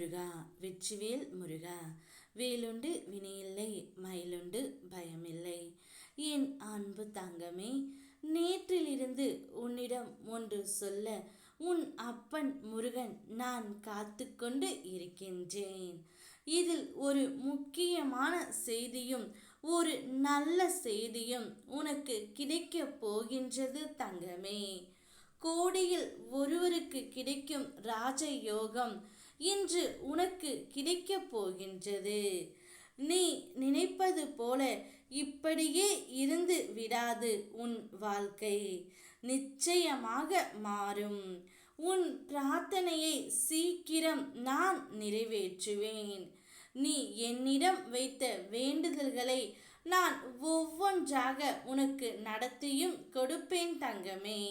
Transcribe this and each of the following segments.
முருகா வெற்றிவேல் முருகா. வேலுண்டு வினையில்லை, மயிலுண்டு பயமில்லை. என் அன்பு தங்கமே, நேற்றிலிருந்து உன்னிடம் ஒன்று சொல்ல உன் அப்பன் முருகன் நான் காத்து கொண்டு இருக்கின்றேன். இதில் ஒரு முக்கியமான செய்தியும் ஒரு நல்ல செய்தியும் உனக்கு கிடைக்கப் போகின்றது தங்கமே. கோடியில் ஒருவருக்கு கிடைக்கும் ராஜயோகம் இன்று உனக்கு கிடைக்கப் போகின்றது. நீ நினைப்பது போல இப்படியே இருந்து விடாது. உன் வாழ்க்கை நிச்சயமாக மாறும். உன் பிரார்த்தனையை சீக்கிரம் நான் நிறைவேற்றுவேன். நீ என்னிடம் வைத்த வேண்டுதல்களை நான் ஒவ்வொன்றாக உனக்கு நடத்தியும் கொடுப்பேன் தங்கமே.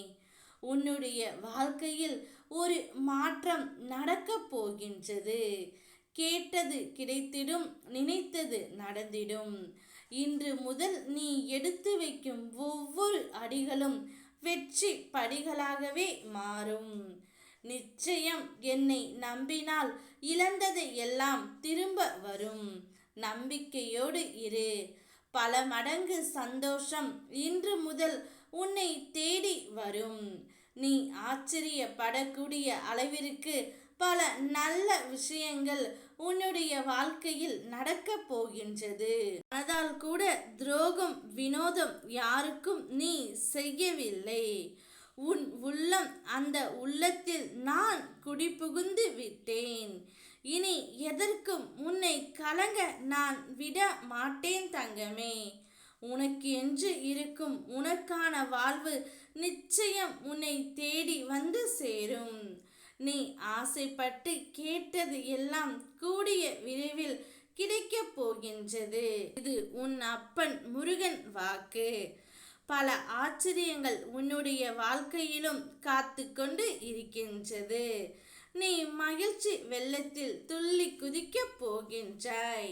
உன்னுடைய வாழ்க்கையில் ஒரு மாற்றம் நடக்கப் போகின்றது. கேட்டது கிடைத்திடும், நினைத்தது நடந்திடும். இன்று முதல் நீ எடுத்து வைக்கும் ஒவ்வொரு அடிகளும் வெற்றி படிகளாகவே மாறும். நிச்சயம் என்னை நம்பினால் இழந்ததை எல்லாம் திரும்ப வரும். நம்பிக்கையோடு இரு. பல மடங்கு சந்தோஷம் இன்று முதல் உன்னை தேடி வரும். நீ ஆச்சரியப்படக்கூடிய அளவிற்கு பல நல்ல விஷயங்கள் உன்னுடைய வாழ்க்கையில் நடக்கப் போகின்றது. மனதால் கூட துரோகம், வினோதம் யாருக்கும் நீ செய்யவில்லை. உன் உள்ளம், அந்த உள்ளத்தில் நான் குடிபுகுந்து விட்டேன். இனி எதற்கும் உன்னை கலங்க நான் விட மாட்டேன் தங்கமே. உனக்கு என்று இருக்கும் உனக்கான வாழ்வு நிச்சயம் உன்னை தேடி வந்து சேரும். நீ ஆசைப்பட்டு கேட்டது எல்லாம் கூடிய விரைவில் கிடைக்கப் போகின்றது. இது உன் அப்பன் முருகன் வாக்கு. பல ஆச்சரியங்கள் உன்னுடைய வாழ்க்கையிலும் காத்து கொண்டு இருக்கின்றது. நீ மகிழ்ச்சி வெள்ளத்தில் துள்ளி குதிக்கப் போகின்றாய்.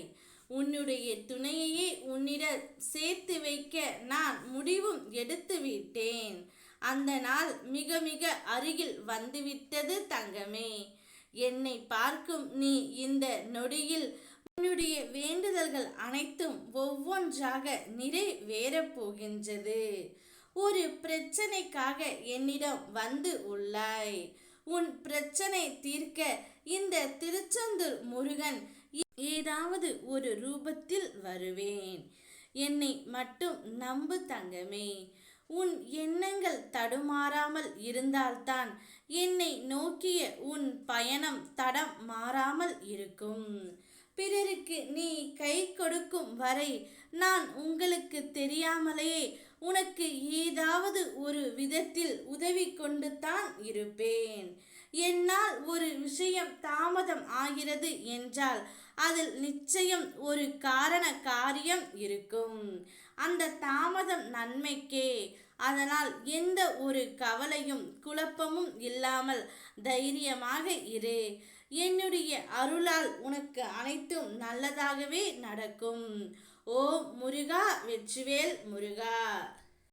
உன்னுடைய துணையையே உன்னிடம் சேர்த்து வைக்க நான் முடிவும் எடுத்து விட்டேன். அந்த நாள் மிக மிக அருகில் வந்துவிட்டது தங்கமே. என்னை பார்க்கும் நீ இந்த நொடியில் உன்னுடைய வேண்டுதல்கள் அனைத்தும் ஒவ்வொன்றாக நிறைவேறப் போகின்றது. ஒரு பிரச்சனைக்காக என்னிடம் வந்து உள்ளாய். உன் பிரச்சனை தீர்க்க இந்த திருச்செந்தூர் முருகன் ஏதாவது ஒரு ரூபத்தில் வருவேன். என்னை மட்டும் நம்பு தங்கமே. உன் எண்ணங்கள் தடுமாறாமல் இருந்தால்தான் என்னை நோக்கிய உன் பயணம் தடம் மாறாமல் இருக்கும். பிறருக்கு நீ கை கொடுக்கும் வரை நான் உங்களுக்கு தெரியாமலேயே உனக்கு ஏதாவது ஒரு விதத்தில் உதவி கொண்டு தான் இருப்பேன். என்னால் ஒரு விஷயம் தாமதம் ஆகிறது என்றால் அதில் நிச்சயம் ஒரு காரண காரியம் இருக்கும். அந்த தாமதம் நன்மைக்கே. அதனால் எந்த ஒரு கவலையும் குழப்பமும் இல்லாமல் தைரியமாக இரு. என்னுடைய அருளால் உனக்கு அனைத்தும் நல்லதாகவே நடக்கும். ஓம் முருகா வெற்றிவேல் முருகா.